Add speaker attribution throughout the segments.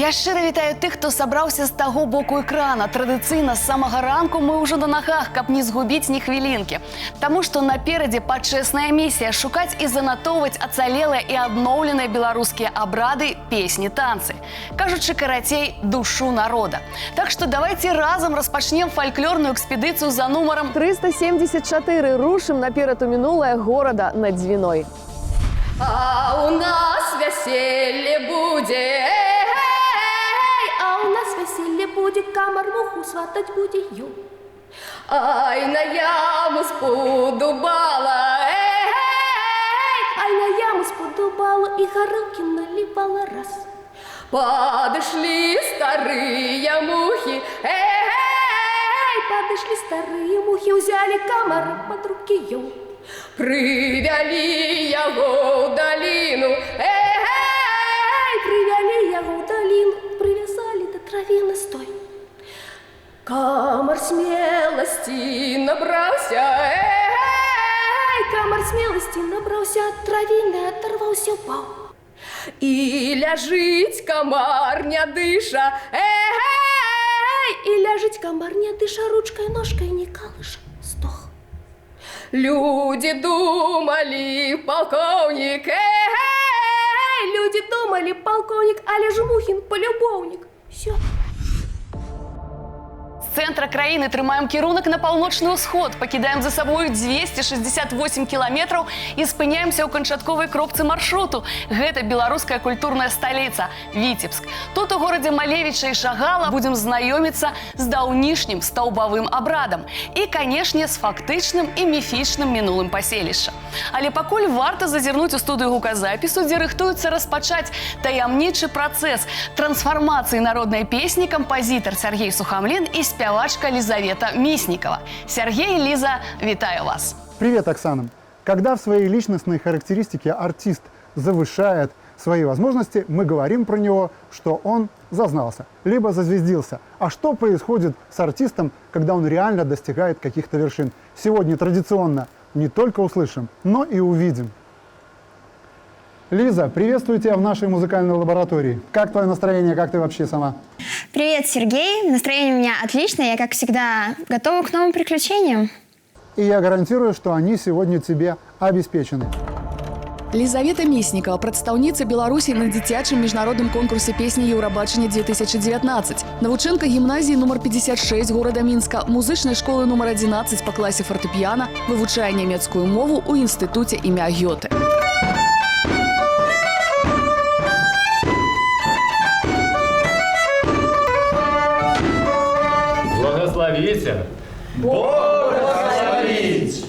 Speaker 1: Я щиро вітаю тых, хто сабраўся з таго боку экрана. Традыцыйна з самага ранку мы ўжо на нагах, каб не згубіць ні хвілінкі. Таму што наперадзе пачэсная місія шукаць і занатоўваць ацалелыя і адноўленыя беларускія абрады, песні, танцы. Кажучы карацей, душу народа. Так што давайте разам распачнем фальклорную экспедыцыю за нумаром
Speaker 2: 374. Рушым наперад у мінулае горада над Дзвіной.
Speaker 3: А у нас вяселле будзе, а у нас вяселле будзе, камар-муху сватаць будзе ю. Ай, на яму сподубала, ай, на яму сподубала, і гарэлкі налівала раз. Падышлі старыя мухі, падышлі старыя мухі, узялі камары пад рукі ю. Прывялі яго ў даліну, прывялі яго ў даліну, прывязалі да травіны стой. Камар смеласці набраўся, камар смеласці набраўся, ад травіны адарваўся ўпаў. І ляжыць камар не дыша, і ляжыць камар не дыша, ручкай, ножкай не калыша, стох. Люди думали, полковник, люди думали, полковник, але ж Мухін полюбовник. Все.
Speaker 1: З цэнтра краіны трымаем кірунак на паўночны ўсход, пакідаем за сабою 268 кіламетраў і спыняемся ў канчатковай кропцы маршруту. Гэта беларуская культурная сталіца – Віцебск. Тут у горадзе Малевіча і Шагала будзем знаёміцца з даўнішнім стаўбавым абрадам і, канешне, з фактычным і міфічным мінулым паселішча. Але пакуль варта зазірнуць у студыю гуказапісу, дзе рыхтуюцца распачаць таямнічы працэс трансфармацыі народнай песні кампазітар Сергей Сухамлин і спявачка Лизавета Мисникова. Сергей, Лиза, витаю вас.
Speaker 4: Привет, Оксана. Когда в своей личностной характеристике артист завышает свои возможности, мы говорим про него, что он зазнался, либо зазвездился. А что происходит с артистом, когда он реально достигает каких-то вершин? Сегодня традиционно не только услышим, но и увидим. Лиза, приветствую тебя в нашей музыкальной лаборатории. Как твое настроение, как ты вообще сама?
Speaker 5: Привет, Сергей. Настроение у меня отличное. Я, как всегда, готова к новым приключениям.
Speaker 4: И я гарантирую, что они сегодня тебе обеспечены.
Speaker 6: Лизавета Мисникова, прадстаўніца Беларусі на дзіцячым міжнародным конкурсе песні Еўрабачання 2019. Навучэнка гімназіі нумар 56 горада Мінска, музычнай школы нумар 11 па класе фартэпіяна, вывучае нямецкую мову ў інстытуце імя Гёте.
Speaker 7: Благословите!
Speaker 8: Благословить!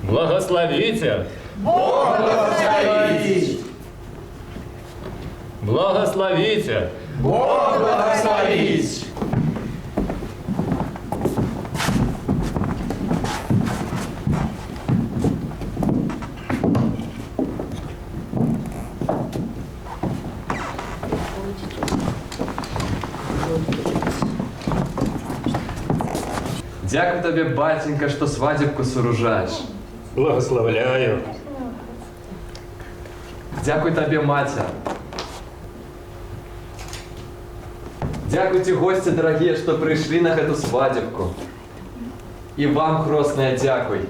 Speaker 7: Благословите!
Speaker 8: Благословить!
Speaker 7: Благословите!
Speaker 8: Благословить!
Speaker 9: Дякую тебе, батенька, что свадебку сооружаешь.
Speaker 7: Благословляю!
Speaker 9: Дякую тебе, матя. Дякуйте, гости дорогие, что пришли на эту свадебку. И вам, хростная, дякуй.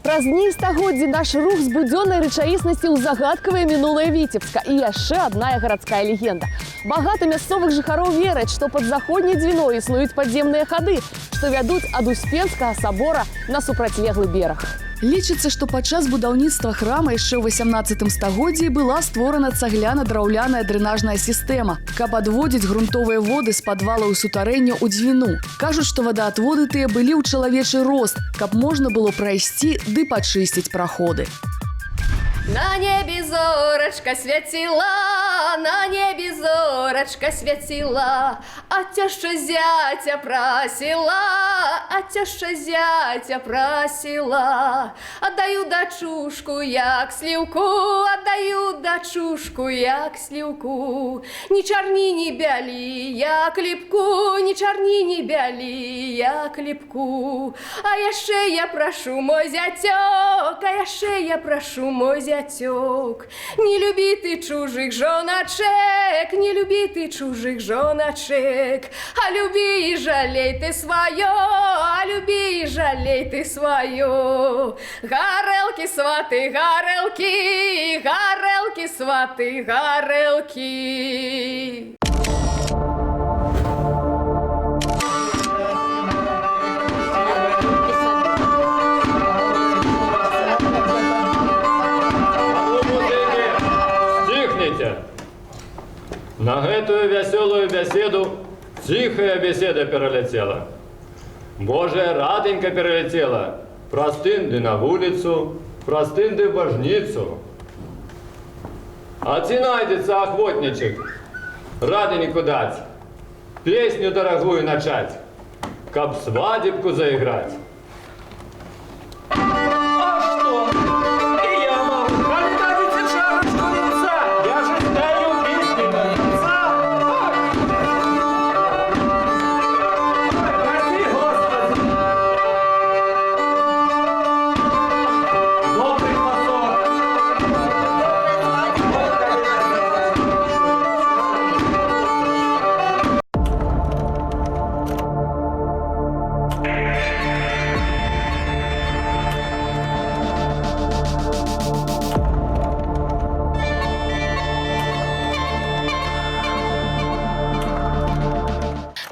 Speaker 2: Праз дні стагоддзі наш рух з будзённай рэчаіснасці ў загадкавае мінулае Віцебска. І яшчэ адна гарадская легенда. Багата мясцовых жыхароў вераць, што пад заходняй Дзвіной існуюць падземныя хады, што вядуць ад Успенскага сабора на супрацьлеглы бераг.
Speaker 6: Лічыцца, што падчас будаўніцтва храма яшчэ ў 18 стагоддзі была створана цагляна-драўляная дрэнажная сістэма, каб адводзіць грунтовыя воды з падвала ў сутарэнне ў Дзвіну. Кажуць, што вадаатводы тыя былі ў чалавечы рост, каб можна было прайсці ды пачысціць праходы.
Speaker 3: На небе зорочка святила, на небе зорочка святила, а теща зятя просила, а теща зятя просила. Отдаю дочушку, як слівку, отдаю дочушку, як слівку. Ні чорні, ні білі, як ліпку, ні чорні, ні білі, як ліпку. А яще я прошу, мой зятьок, а яще я прошу, мой зятьок, не любити чужих жоночек, не любити чужих жоночек, а люби и жалей ты свое, а люби и жалей ты свое. Гарелки, сваты, гарелки, гарелки, сваты, гарелки.
Speaker 7: На эту веселую беседу тихая беседа перелетела. Божия раденька перелетела. Простынды на улицу, простынды в божницу. А ти найдется охотничек, раденьку дать, песню дорогую начать, каб свадебку заиграть.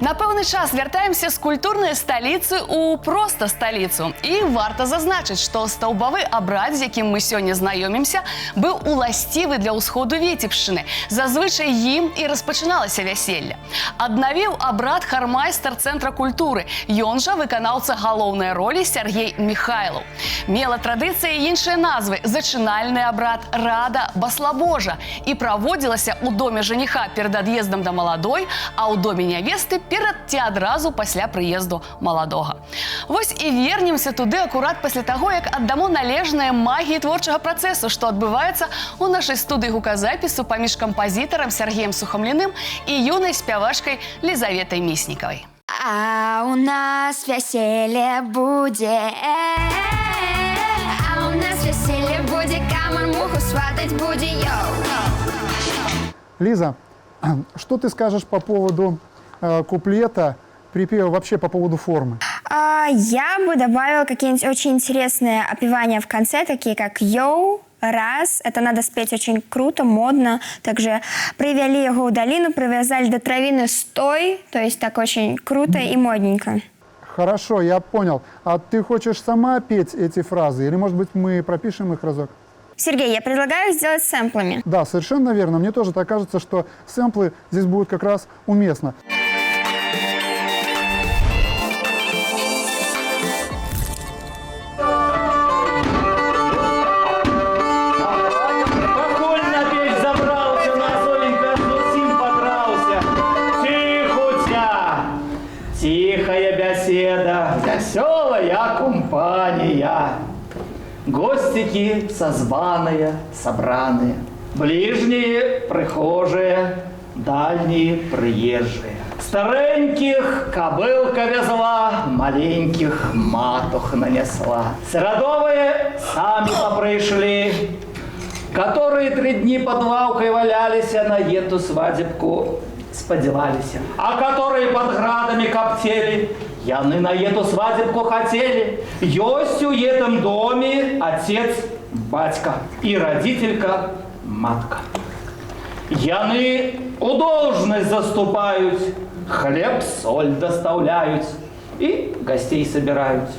Speaker 1: На пэўны час вяртаемся з культурнай сталіцы ў проста сталіцу. І варта зазначыць, што стаўбавы абрад, з якім мы сёння знаёмімся, быў уласцівы для ўсходу Віцебшчыны. Зазвычай ім і распачыналася вяселле. Аднавіў абрад хармайстар цэнтра культуры. Ён жа выканаўца галоўнай ролі Сергей Михайлов. Мела традыцыя і іншыя назвы: зачынальны абрад, рада, баслабожа. І праводзілася ў доме жаніха перад ад'ездам да маладой, а ў доме нявесты перад ці адразу пасля прыезду маладога. Вось і вернемся туды акурат пасля таго, як аддамо належнае магіі творчага працэсу, што адбываецца ў нашай студыі гуказапісу паміж кампазітарам Сергеем Сухамліным і юнай спявачкай Лізаветай Міснікавай.
Speaker 5: А у нас веселье будет, а у нас веселье будет, камер муху сватать будет, йоу.
Speaker 4: Лиза, что ты скажешь по поводу куплета, припева, вообще по поводу формы?
Speaker 5: Я бы добавила какие-нибудь очень интересные опевания в конце, такие как «Йоу», «Раз». Это надо спеть очень круто, модно. Также «Привели его в долину», «Привязали до травины», «Стой». То есть так очень круто и модненько.
Speaker 4: Хорошо, я понял. А ты хочешь сама петь эти фразы? Или, может быть, мы пропишем их разок?
Speaker 5: Сергей, я предлагаю сделать сэмплами.
Speaker 4: Да, совершенно верно. Мне тоже так кажется, что сэмплы здесь будут как раз уместно.
Speaker 8: Тихая беседа, веселая компания. Гостики созваные, собраные, ближние прихожие, дальние приезжие. Стареньких кобылка везла, маленьких матух нанесла. Сиротовые сами попришли, которые 3 дни под лавкой валялись, на эту свадебку сподевались. А которые под градами коптели, яны на эту свадебку хотели. Есть у этом доме отец, батька и родителька, матка. Яны у должность заступают, хлеб, соль доставляют и гостей собирают.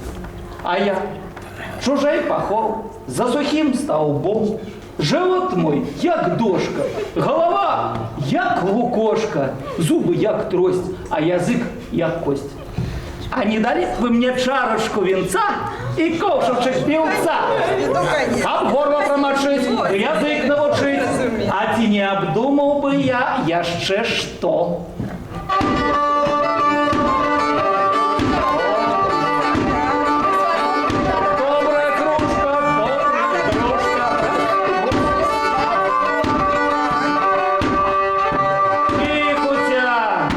Speaker 8: А я, чужой пахов, за сухим столбом, живот мой, як дошка, голова, як лукошка, зубы, як трость, а язык, як кость. А не дали вы мне чарочку винца и ковшевчик певца? А горло промочить язык навучить. А ці не абдумаў бы я яшчэ што? Добрая кружка, добрая кружка. Тихутя,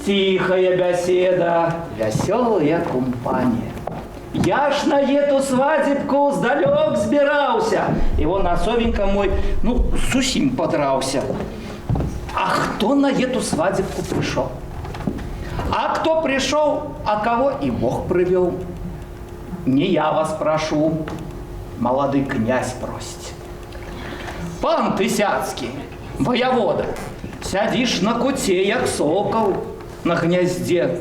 Speaker 8: тихая беседа, веселая компания. Я ж на эту свадебку сдалек збирался. И вон особенько мой, зусім подрался. А кто на эту свадебку пришел? А кто пришел, а кого и Бог привел? Не я вас прошу, молодой князь просит. Пан Тысяцкий, воевода, сядишь на куте, як сокол на гнезде.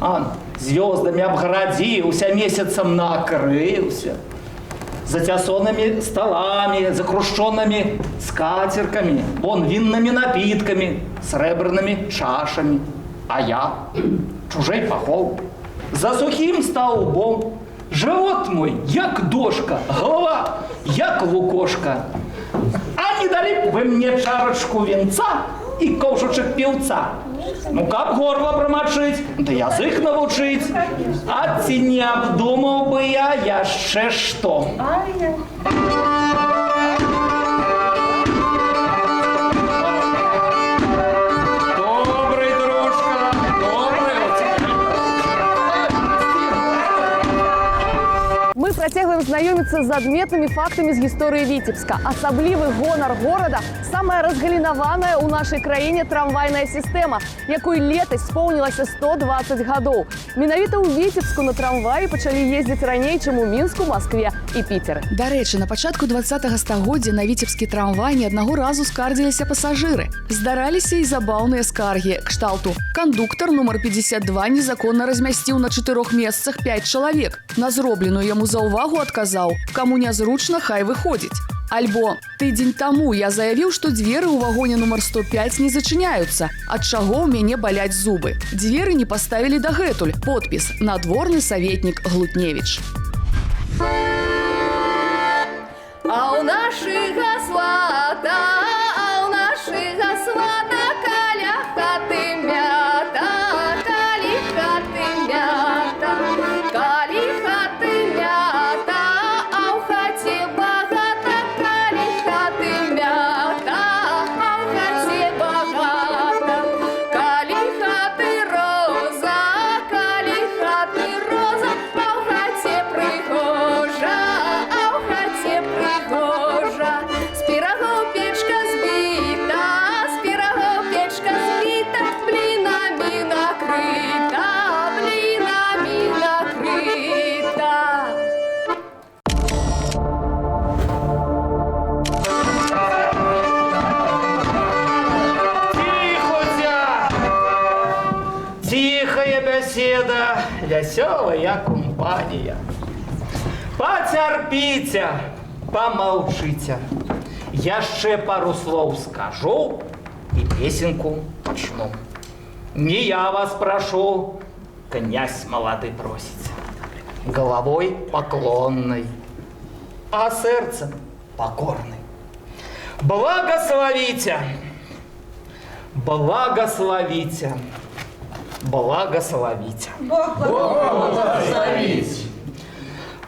Speaker 8: Ан звездами обгородился, месяцем накрылся. Затясонными столами, закрушенными скатерками, вон винными напитками, сребрными чашами. А я, чужой похол, за сухим столбом, живот мой, як дошка, голова, як лукошка. А не дали б вы мне чарочку венца и ковшучек певца? Ну, как горло промочить, да язык навучить. А ці не обдумал бы я яшчэ што. Добрый, дружка, добрый.
Speaker 2: Мы працягваем знаёміцца з адметнымі фактамі з гісторыі Віцебска. Асаблівы гонар горада – самая разгалінаваная ў нашай краіне трамвайная сістэма, якой летась споўнілася 120 гадоў. Менавіта ў Віцебску на трамваі пачалі ездзіць раней, чым у Мінску, Маскве і Піцеры.
Speaker 6: Дарэчы, на пачатку 20-го стагоддзя на віцебскі трамвай не аднаго разу скардзіліся пасажыры. Здараліся і забаўныя скаргі кшталту. Кандуктар нумар 52 незаконна размясціў на 4 месцах 5 чалавек. На зробленую яму заўвагу адказаў: каму нязручна, хай выходзіць. Альбо тыдзень таму я заявіў, што дзверы ў вагоне нумар 105 не зачыняюцца, ад чаго ў мяне баляць зубы. Дзверы не паставілі дагэтуль. Подпіс: надворны саветнік Глутневіч.
Speaker 3: А у нашага свата, каля хаты мята, калі хаты мята, калі хаты мята, а ў хаце багата, калі хаты мята, а ў хаце багата, калі хаты роза, калі хаты роза, а ў хаце прыгожа, а ў хаце прыгожа. З пірагоў печка збіта, з пірагоў печка збіта, блінамі накрыта, блінамі накрыта.
Speaker 8: Тихотя! Тихая беседа, веселая компания. Потерпите, помолчите. Яшчэ пару слов скажу и песенку почну. Не я вас прошу, князь молодый просит, головой поклонной, а сердцем покорный. Благословите, благословите, благословите.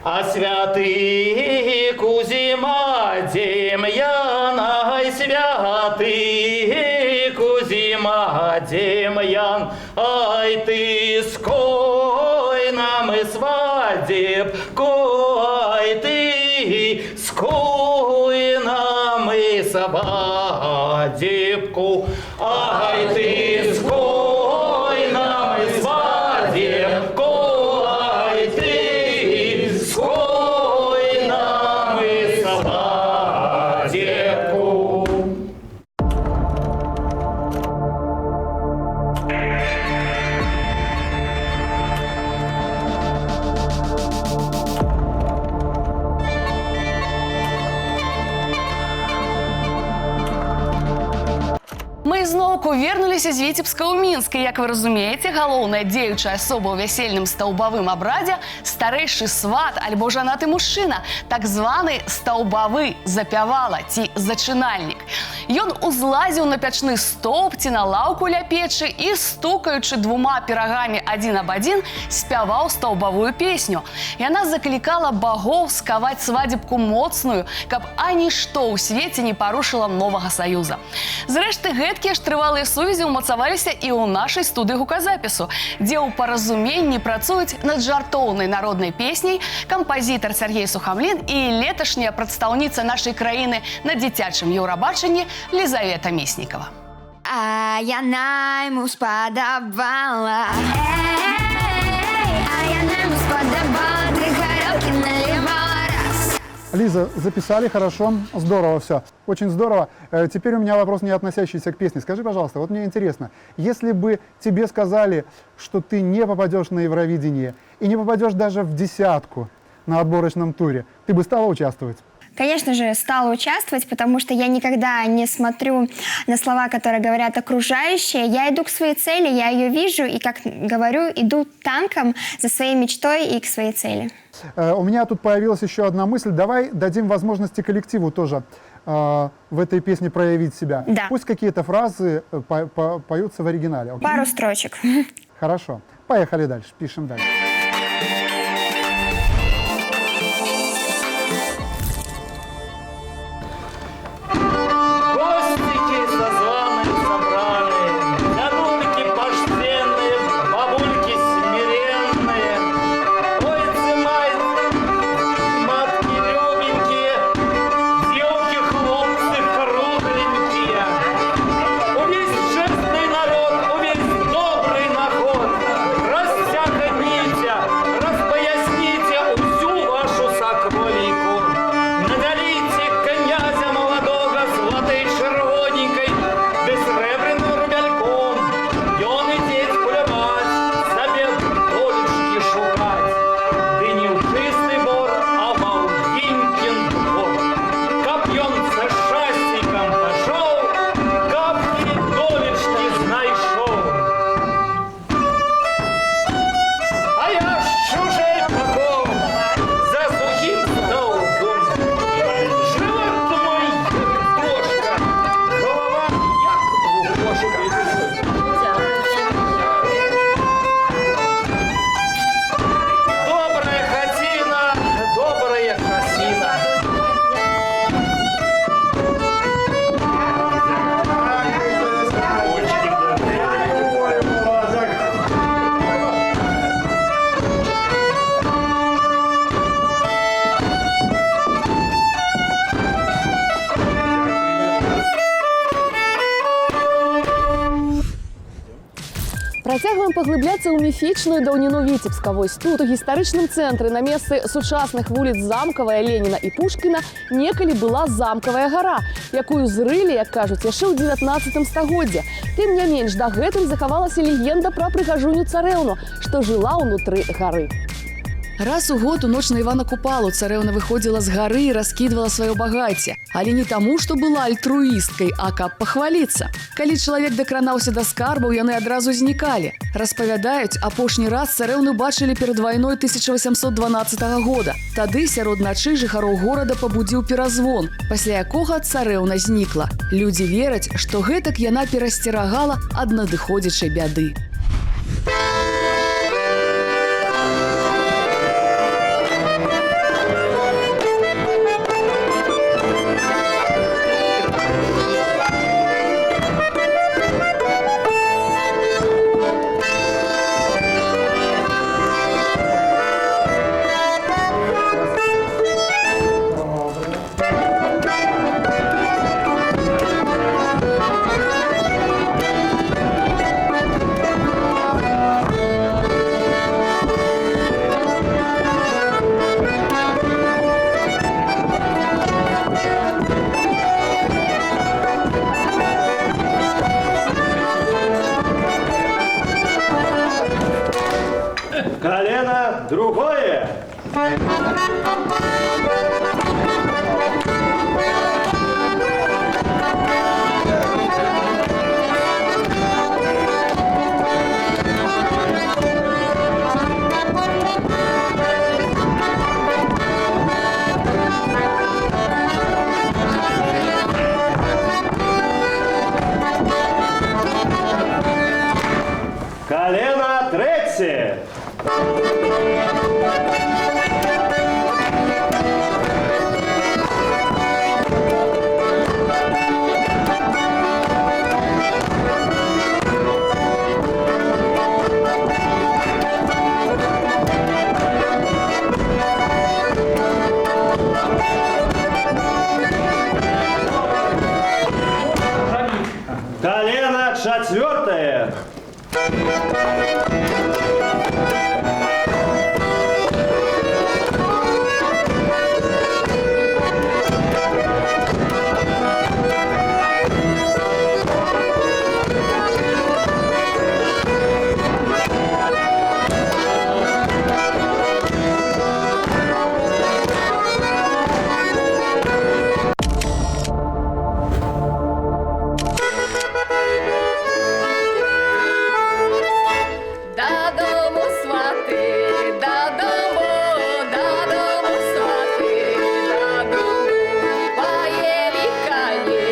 Speaker 8: А святый Кузьма Демьян, ай, святый Кузьма Демьян, ай, ты ской нам и свадебку, ай, ты ской нам и свадебку, ай, ты ской нам и свадебку.
Speaker 1: Мы зноўку вернуліся з Віцебска ў Мінск. І, як вы разумееце, галоўная дзеючая асоба ў вясельным стаўбавым абрадзе – старэйшы сват альбо жанаты мужчына, так званы стаўбавы, запявала ці зачынальнік. Ён узлазіў на пячны стоўп ці на лаўку ля печы і, стукаючы двума пірагамі адзін аб адзін, спяваў стаўбавую песню. Яна заклікала багоў скаваць свадзебку моцную, каб анішто ў свеце не парушыла новага саюза. Зрэшты, гэткія ж трывалыя сувязі ўмацаваліся і ў нашай студыі гуказапісу, дзе ў паразуменні працуюць над жартоўнай народнай песняй кампазітар Сергей Сухамлін і леташняя прадстаўніца нашай краіны на дзіцячым Еўрабачанні Лізавета Міснікава.
Speaker 5: А яна ему спадабала. А яна ему спадабала. 3 горелки наливала раз.
Speaker 4: Лиза, записали, хорошо, здорово все, очень здорово. Теперь у меня вопрос, не относящийся к песне. Скажи, пожалуйста, вот мне интересно, если бы тебе сказали, что ты не попадешь на Евровидение и не попадешь даже в 10 на отборочном туре, ты бы стала участвовать?
Speaker 5: Конечно же, стала участвовать, потому что я никогда не смотрю на слова, которые говорят окружающие. Я иду к своей цели, я ее вижу и, как говорю, иду танком за своей мечтой и к своей цели.
Speaker 4: У меня тут появилась еще одна мысль. Давай дадим возможности коллективу тоже в этой песне проявить себя.
Speaker 5: Да.
Speaker 4: Пусть какие-то фразы поются в оригинале. Окей?
Speaker 5: Пару строчек.
Speaker 4: Хорошо. Поехали дальше, пишем дальше.
Speaker 2: Працягваем паглыбляцца ў міфічную даўніну Віцебска. Вось тут, у гістарычным цэнтры, на месцы сучасных вуліц Замкавая, Леніна і Пушкіна, некалі была замкавая гара, якую зрылі, як кажуць, яшчэ ў 19 стагоддзі. Тым не менш, дагэтуль захавалася легенда пра прыгажуню царэўну, што жыла ўнутры гары.
Speaker 6: Раз у год у ноч на Івана Купалу царэўна выходзіла з гары і раскідвала сваё багацце. Але не таму, што была альтруісткай, а каб пахваліцца. Калі чалавек дакранаўся да скарбаў, яны адразу знікалі. Распавядаюць, апошні раз царэўну бачылі перад вайной 1812 года. Тады сярод начы жыхароў горада пабудзіў перазвон, пасля якога царэўна знікла. Людзі вераць, што гэтак яна перасцерагала ад надыходзячай бяды.
Speaker 10: Колено другое. 4.
Speaker 3: Додому свати, додому свати, додому поїли коні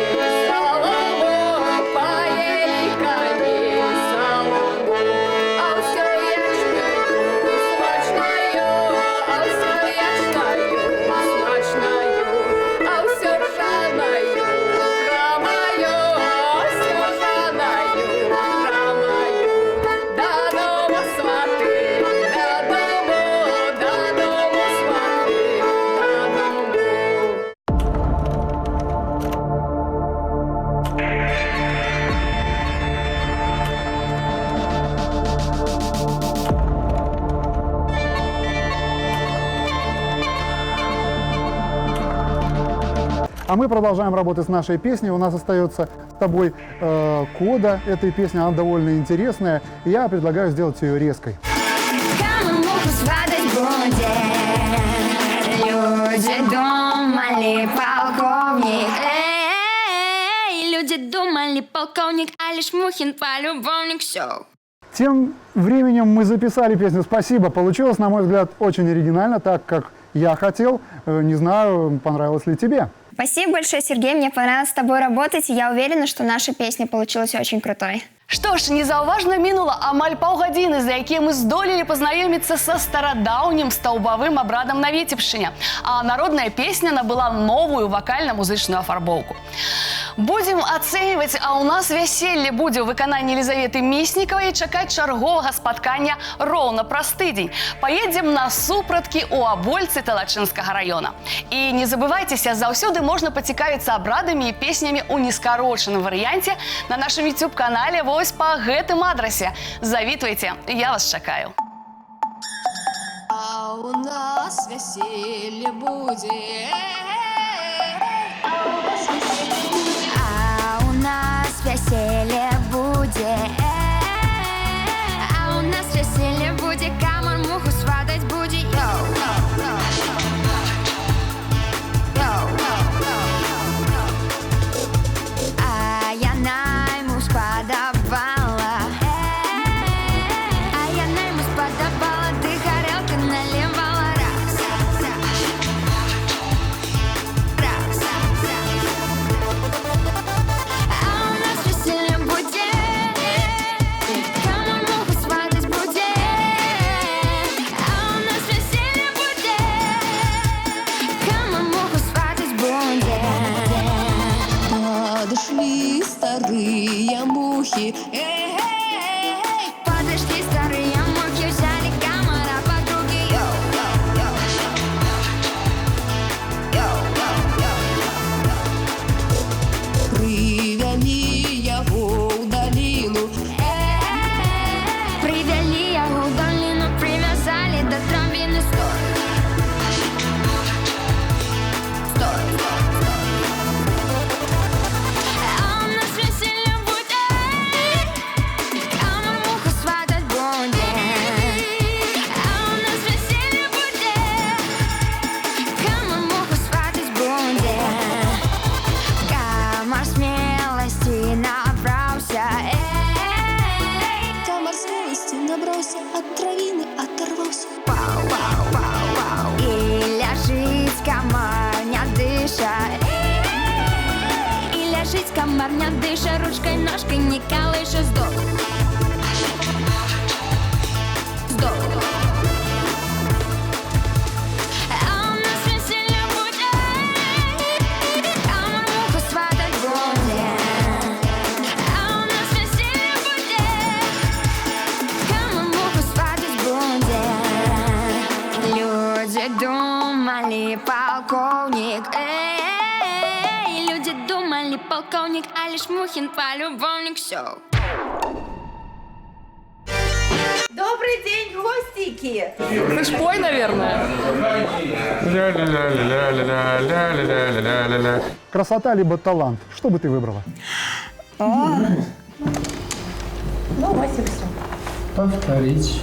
Speaker 3: солому, поїли коні солому. А все ячною смачною, а все ячною смачною, а все ржаною хромою, а все ржаною хромою. Додому свати, додому свати, додому.
Speaker 4: А мы продолжаем работать с нашей песней. У нас остается с тобой кода этой песни, она довольно интересная. И я предлагаю сделать ее резкой.
Speaker 5: Каменуху сватать будет. Люди думали, полковник. Эй, люди думали, полковник, а лишь Мухин полюбовник. Все.
Speaker 4: Тем временем мы записали песню. Спасибо. Получилось, на мой взгляд, очень оригинально, так как я хотел. Не знаю, понравилось ли тебе.
Speaker 5: Спасибо большое, Сергей. Мне понравилось с тобой работать, и я уверена, что наша песня получилась очень крутой.
Speaker 1: Што ж, незаўважна мінула амаль паўгадзіны, за якія мы здолелі пазнаёміцца са старадаўнім стаўбавым абрадам на Віцебшчыне, а народная песня набыла новую вакальна-музычную афарбоўку. Будзем ацэньваць, а ў нас вяселле будзе ў выкананні Елізаветы Міснікавай чакаць чарговага спаткання роўна праз тыдзень. Паедзем на супраткі ў Абольцы Талачынскага раёна. І не забывайцеся, заўсёды можна пацікавіцца абрадамі і песнямі ў нескарочаным варыянце на нашым YouTube-канале вось па гэтым адрасе. Завітвайце, я вас чакаю.
Speaker 3: А у нас веселье будет.
Speaker 5: А у нас веселье будет. А у нас веселье будет. Камар муху сватать будет. Йоу. А я найму сподобала. А я найму сподобала. Ты горелка наливала раз. А у нас веселье будет. Камар муху сватать будет. А у нас веселье будет. Камар муху сватать будет.
Speaker 3: Подошли старые мухи.
Speaker 5: Подошли старые мухи, взяли камара подруги. Йоу, йоу, йоу. Йоу, йоу, йоу.
Speaker 3: Привели его в долину.
Speaker 5: Привели его в долину, привязали до травины. Стой. Стой. А у нас веселье будет. Камар муху сватать будет. А у нас веселье будет. Камар муху сватать будет. Камар смелости набрался.
Speaker 3: Камар смелости набрался, от травины оторвался.
Speaker 5: Вау, вау, вау, вау. И ляжить комар не дыша. И ляжить комар не дыша. Ручкой, ножкой не колыша. Сдох. Сдох. А у нас веселье будет. Камар муху сватать будет. А у нас веселье будет. Камар муху сватать будет. Люди думали, полковник. Эй, люди думали,
Speaker 10: Не полковник, а лишь Мухин полюбовник, все.
Speaker 3: Добрый день, гостики!
Speaker 2: Ты ж пой, наверное.
Speaker 4: Красота либо талант? Что бы ты выбрала?
Speaker 11: Повторить.